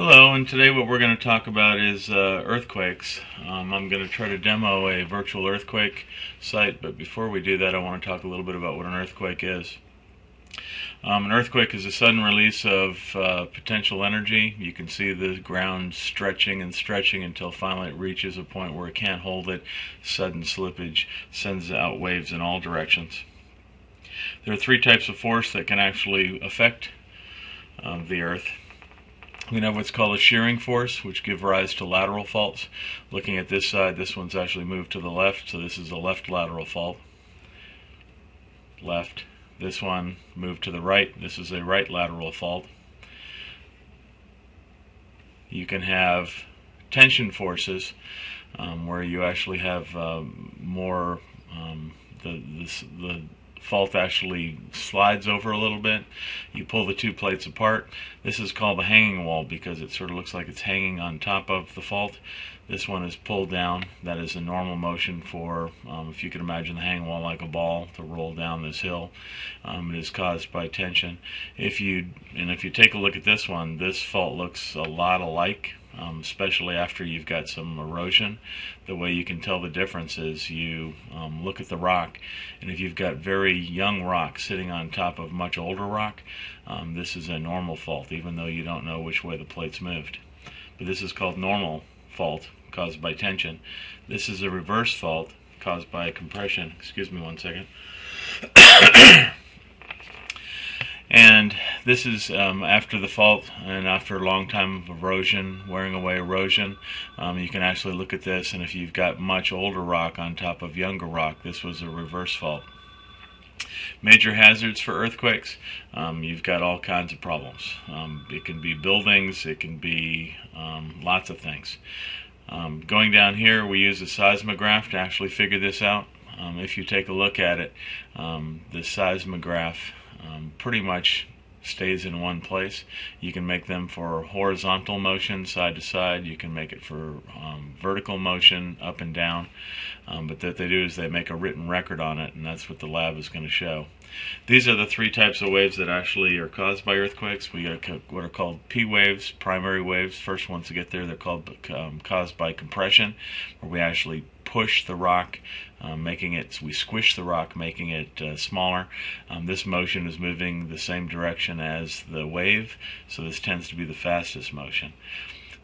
Hello, and today what we're going to talk about is earthquakes. I'm going to try to demo a virtual earthquake site, but before we do that I want to talk a little bit about what an earthquake is. An earthquake is a sudden release of potential energy. You can see the ground stretching and stretching until finally it reaches a point where it can't hold it. Sudden slippage sends out waves in all directions. There are three types of force that can actually affect the earth. We have what's called a shearing force, which give rise to lateral faults. Looking at this side, this one's actually moved to the left, so this is a left lateral fault. Left. This one moved to the right. This is a right lateral fault. You can have tension forces, where you actually have more the fault actually slides over a little bit. You pull the two plates apart. This is called the hanging wall because it sort of looks like it's hanging on top of the fault. This one is pulled down. That is a normal motion for, if you can imagine the hanging wall like a ball to roll down this hill. It is caused by tension. If you take a look at this one, this fault looks a lot alike. Especially after you've got some erosion. The way you can tell the difference is you look at the rock, and if you've got very young rock sitting on top of much older rock, this is a normal fault, even though you don't know which way the plate's moved. But this is called normal fault, caused by tension. This is a reverse fault, caused by compression. Excuse me one second. And this is after the fault and after a long time of erosion, wearing away erosion. You can actually look at this, and if you've got much older rock on top of younger rock, this was a reverse fault. Major hazards for earthquakes, you've got all kinds of problems. It can be buildings, it can be lots of things. Going down here, we use a seismograph to actually figure this out. If you take a look at it, the seismograph pretty much stays in one place. You can make them for horizontal motion, side to side. You can make it for vertical motion, up and down. But what they do is they make a written record on it, and that's what the lab is going to show. These are the three types of waves that actually are caused by earthquakes. We got what are called P waves, primary waves. First ones to get there, they're called caused by compression, where we actually push the rock, we squish the rock, making it smaller. This motion is moving the same direction as the wave, so this tends to be the fastest motion.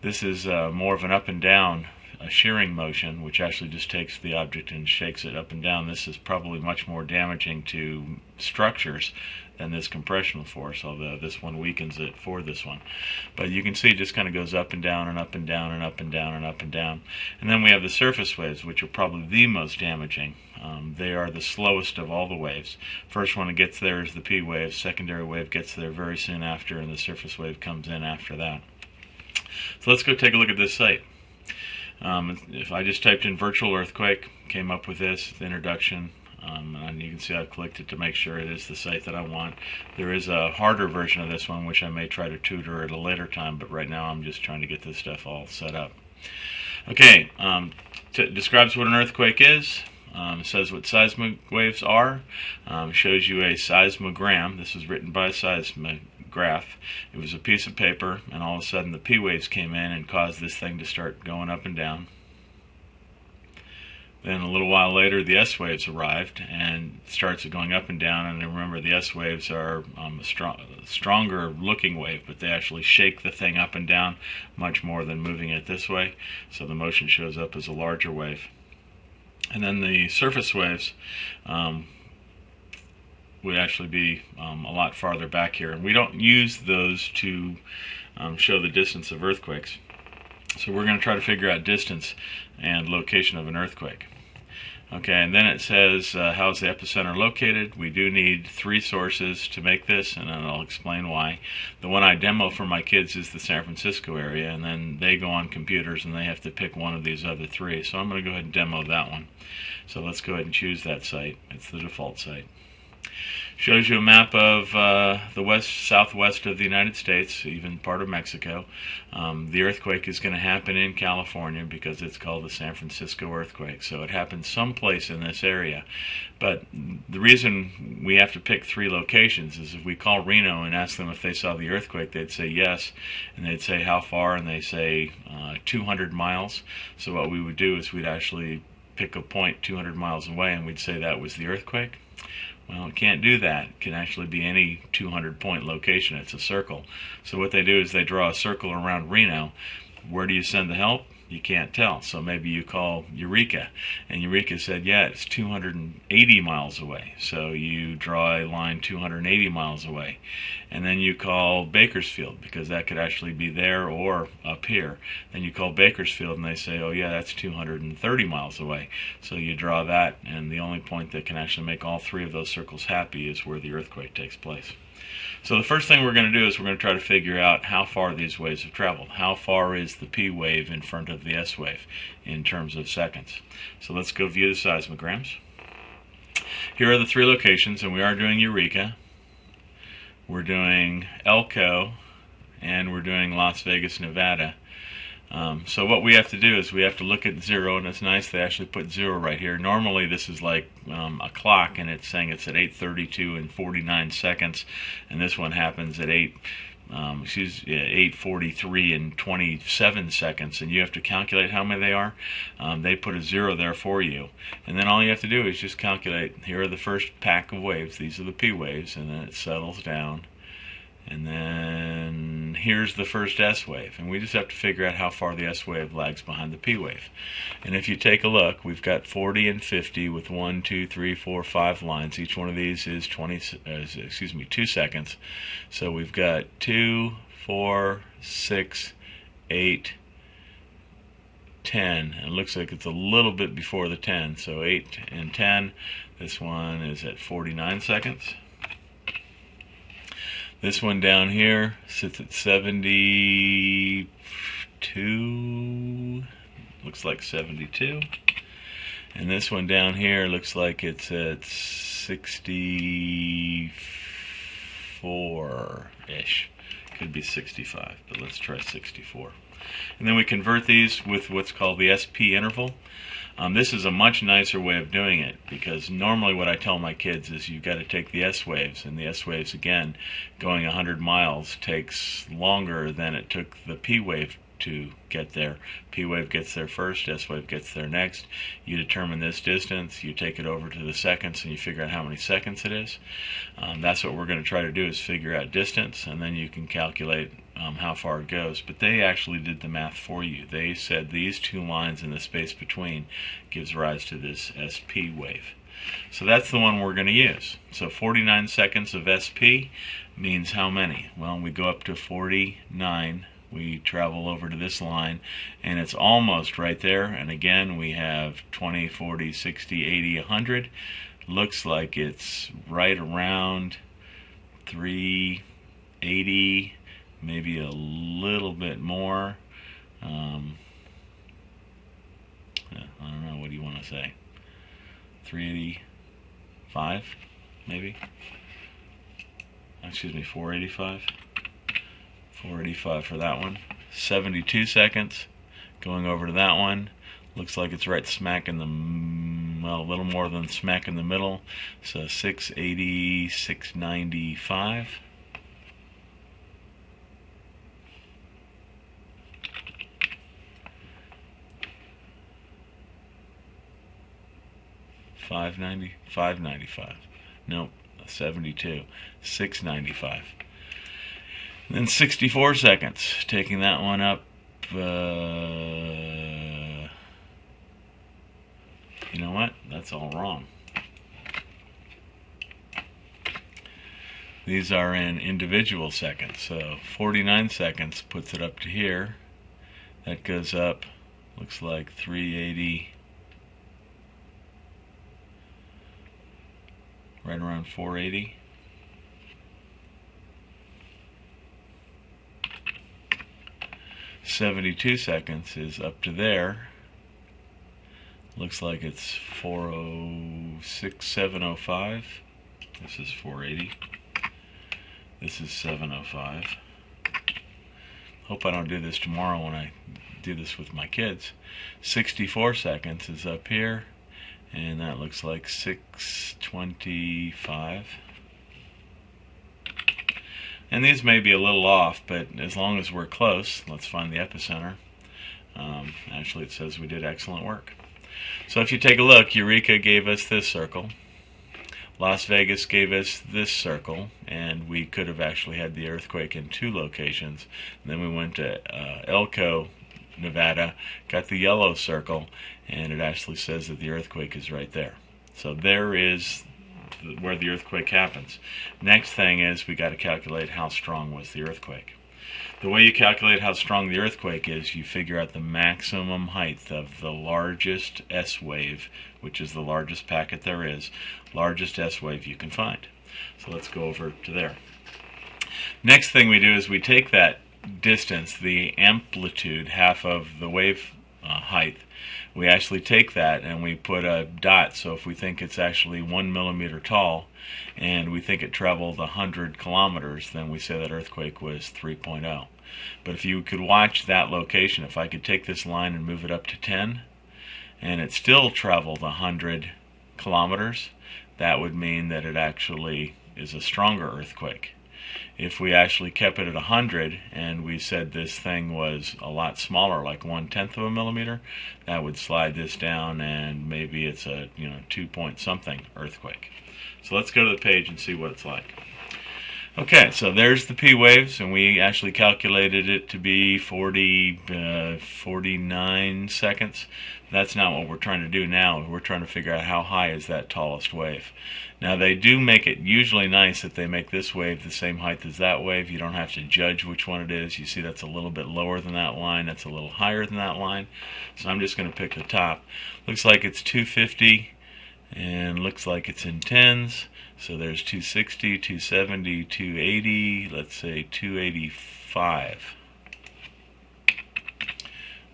This is more of an up and down, a shearing motion, which actually just takes the object and shakes it up and down. This is probably much more damaging to structures than this compressional force, although this one weakens it for this one. But you can see it just kind of goes up and down and up and down and up and down and up and down. And then we have the surface waves, which are probably the most damaging. They are the slowest of all the waves. First one that gets there is the P wave. Secondary wave gets there very soon after, and the surface wave comes in after that. So let's go take a look at this site. If I just typed in virtual earthquake, came up with this, the introduction, and you can see I've clicked it to make sure it is the site that I want. There is a harder version of this one, which I may try to tutor at a later time, but right now I'm just trying to get this stuff all set up. Okay, describes what an earthquake is. Says what seismic waves are. Shows you a seismogram. This was written by a seismograph. It was a piece of paper, and all of a sudden the P waves came in and caused this thing to start going up and down. Then a little while later the S waves arrived and starts going up and down, and remember the S waves are a stronger looking wave, but they actually shake the thing up and down much more than moving it this way, so the motion shows up as a larger wave. And then the surface waves would actually be a lot farther back here, and we don't use those to show the distance of earthquakes. So we're going to try to figure out distance and location of an earthquake. Okay, and then it says how's the epicenter located. We do need three sources to make this, and then I'll explain why. The one I demo for my kids is the San Francisco area, and then they go on computers and they have to pick one of these other three. So I'm going to go ahead and demo that one. So let's go ahead and choose that site. It's the default site. Shows you a map of the southwest of the United States, even part of Mexico. The earthquake is going to happen in California because it's called the San Francisco earthquake. So it happened someplace in this area. But the reason we have to pick 3 locations is if we call Reno and ask them if they saw the earthquake, they'd say yes, and they'd say how far, and they say 200 miles. So what we would do is we'd actually pick a point 200 miles away, and we'd say that was the earthquake. Well, it can't do that. It can actually be any 200-point location. It's a circle. So what they do is they draw a circle around Reno. Where do you send the help? You can't tell. So maybe you call Eureka, and Eureka said, yeah, it's 280 miles away. So you draw a line 280 miles away. And then you call Bakersfield, because that could actually be there or up here. Then you call Bakersfield, and they say, oh yeah, that's 230 miles away. So you draw that, and the only point that can actually make all 3 of those circles happy is where the earthquake takes place. So the first thing we're going to do is we're going to try to figure out how far these waves have traveled. How far is the P wave in front of the S wave in terms of seconds? So let's go view the seismograms. Here are the 3 locations, and we are doing Eureka. We're doing Elko, and we're doing Las Vegas, Nevada. So what we have to do is we have to look at 0, and it's nice they actually put 0 right here. Normally this is like a clock, and it's saying it's at 8:32 and 49 seconds, and this one happens at 8:43 and 27 seconds, and you have to calculate how many they are. They put a 0 there for you, and then all you have to do is just calculate. Here are the first pack of waves. These are the P waves, and then it settles down. And then here's the first S wave, and we just have to figure out how far the S wave lags behind the P wave. And if you take a look, we've got 40 and 50 with 1, 2, 3, 4, 5 lines. Each one of these is 2 seconds. So we've got 2, 4, 6, 8, 10. And it looks like it's a little bit before the 10. So 8 and 10. This one is at 49 seconds. This one down here sits at 72, looks like 72. And this one down here looks like it's at 64-ish. Could be 65, but let's try 64. And then we convert these with what's called the SP interval. This is a much nicer way of doing it, because normally what I tell my kids is you've got to take the S waves, and the S waves, again, going 100 miles takes longer than it took the P wave to get there. P wave gets there first, S wave gets there next. You determine this distance, you take it over to the seconds, and you figure out how many seconds it is. That's what we're going to try to do, is figure out distance, and then you can calculate how far it goes. But they actually did the math for you. They said these 2 lines in the space between gives rise to this SP wave. So that's the one we're going to use. So 49 seconds of SP means how many? Well, we go up to 49. We travel over to this line, and it's almost right there. And again, we have 20, 40, 60, 80, 100. Looks like it's right around 380, maybe a little bit more. I don't know, what do you want to say? 385, maybe? Excuse me, 485. 485 for that one. 72 seconds going over to that one. Looks like it's right smack in the, well, a little more than smack in the middle. So 680, 695. $595. Nope, 72. 695. And then 64 seconds. Taking that one up. You know what? That's all wrong. These are in individual seconds. So 49 seconds puts it up to here. That goes up, looks like 380. Right around 480. .72 seconds is up to there. Looks like it's 406, 705. This is 480. This is 705. Hope I don't do this tomorrow when I do this with my kids. 64 seconds is up here, and that looks like 625. And these may be a little off, but as long as we're close, let's find the epicenter. Actually, it says we did excellent work. So if you take a look, Eureka gave us this circle. Las Vegas gave us this circle, and we could have actually had the earthquake in 2 locations. And then we went to Elko, Nevada, got the yellow circle, and it actually says that the earthquake is right there. So there is where the earthquake happens. Next thing is we got to calculate how strong was the earthquake. The way you calculate how strong the earthquake is, you figure out the maximum height of the largest S wave, which is the largest packet there is, largest S wave you can find. So let's go over to there. Next thing we do is we take that distance, the amplitude, half of the wave height, we actually take that and we put a dot. So if we think it's actually 1 millimeter tall and we think it traveled 100 kilometers, then we say that earthquake was 3.0. But if you could watch that location, if I could take this line and move it up to 10 and it still traveled 100 kilometers, that would mean that it actually is a stronger earthquake. If we actually kept it at 100 and we said this thing was a lot smaller, like 1/10 of a millimeter, that would slide this down and maybe it's a 2 point something earthquake. So let's go to the page and see what it's like. Okay, so there's the P waves, and we actually calculated it to be 49 seconds. That's not what we're trying to do now. We're trying to figure out how high is that tallest wave. Now they do make it usually nice that they make this wave the same height as that wave. You don't have to judge which one it is. You see that's a little bit lower than that line. That's a little higher than that line. So I'm just going to pick the top. Looks like it's 250 and looks like it's in tens. So there's 260, 270, 280, let's say 285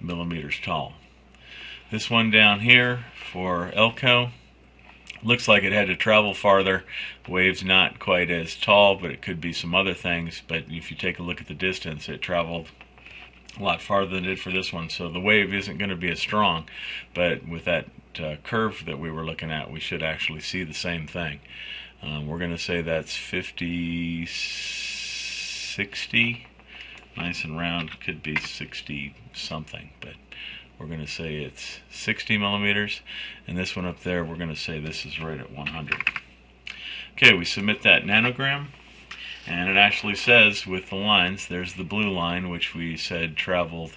millimeters tall. This one down here for Elko looks like it had to travel farther. The wave's not quite as tall, but it could be some other things. But if you take a look at the distance, it traveled a lot farther than it did for this one. So the wave isn't going to be as strong, but with that curve that we were looking at, we should actually see the same thing. We're going to say that's 50, 60, nice and round, could be 60 something, but we're going to say it's 60 millimeters, and this one up there, we're going to say this is right at 100. Okay, we submit that nanogram, and it actually says with the lines, there's the blue line, which we said traveled,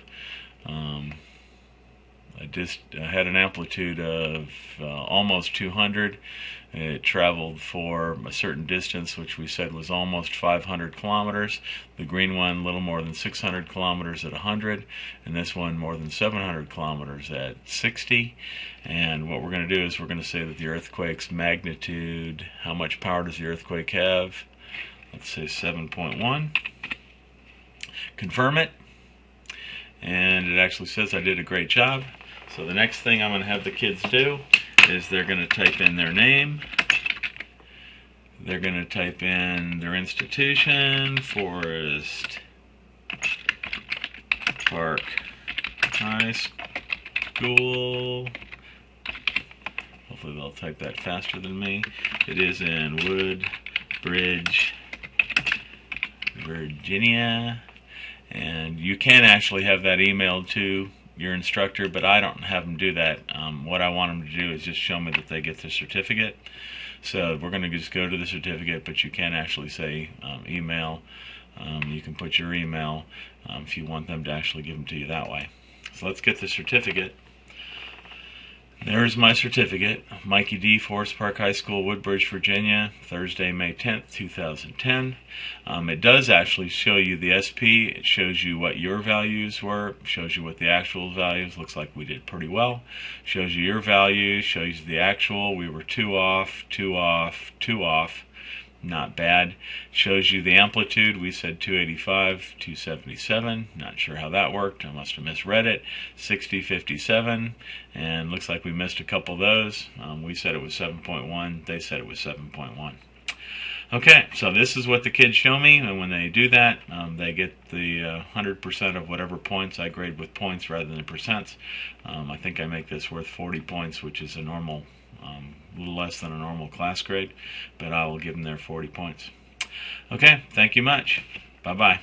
had an amplitude of almost 200. It traveled for a certain distance, which we said was almost 500 kilometers. The green one, a little more than 600 kilometers at 100, and this one more than 700 kilometers at 60. And what we're going to do is we're going to say that the earthquake's magnitude, how much power does the earthquake have? Let's say 7.1. Confirm it, and it actually says I did a great job. So the next thing I'm going to have the kids do is they're going to type in their name, they're going to type in their institution, Forest Park High School. Hopefully they'll type that faster than me. It is in Woodbridge, Virginia, and you can actually have that emailed to your instructor, but I don't have them do that. What I want them to do is just show me that they get the certificate. So we're going to just go to the certificate, but you can actually say email. You can put your email if you want them to actually give them to you that way. So let's get the certificate. There's my certificate. Mikey D, Forest Park High School, Woodbridge, Virginia, Thursday, May 10th, 2010. It does actually show you the SP. It shows you what your values were. It shows you what the actual values. Looks like we did pretty well. Shows you your values. Shows you the actual. We were 2 off, 2 off, 2 off. Not bad. Shows you the amplitude. We said 285, 277. Not sure how that worked. I must have misread it. 60, 57. And looks like we missed a couple of those. We said it was 7.1. They said it was 7.1. Okay, so this is what the kids show me, and when they do that, they get the 100% of whatever points. I grade with points rather than percents. I think I make this worth 40 points, which is a normal, a little less than a normal class grade, but I will give them their 40 points. Okay, thank you much. Bye-bye.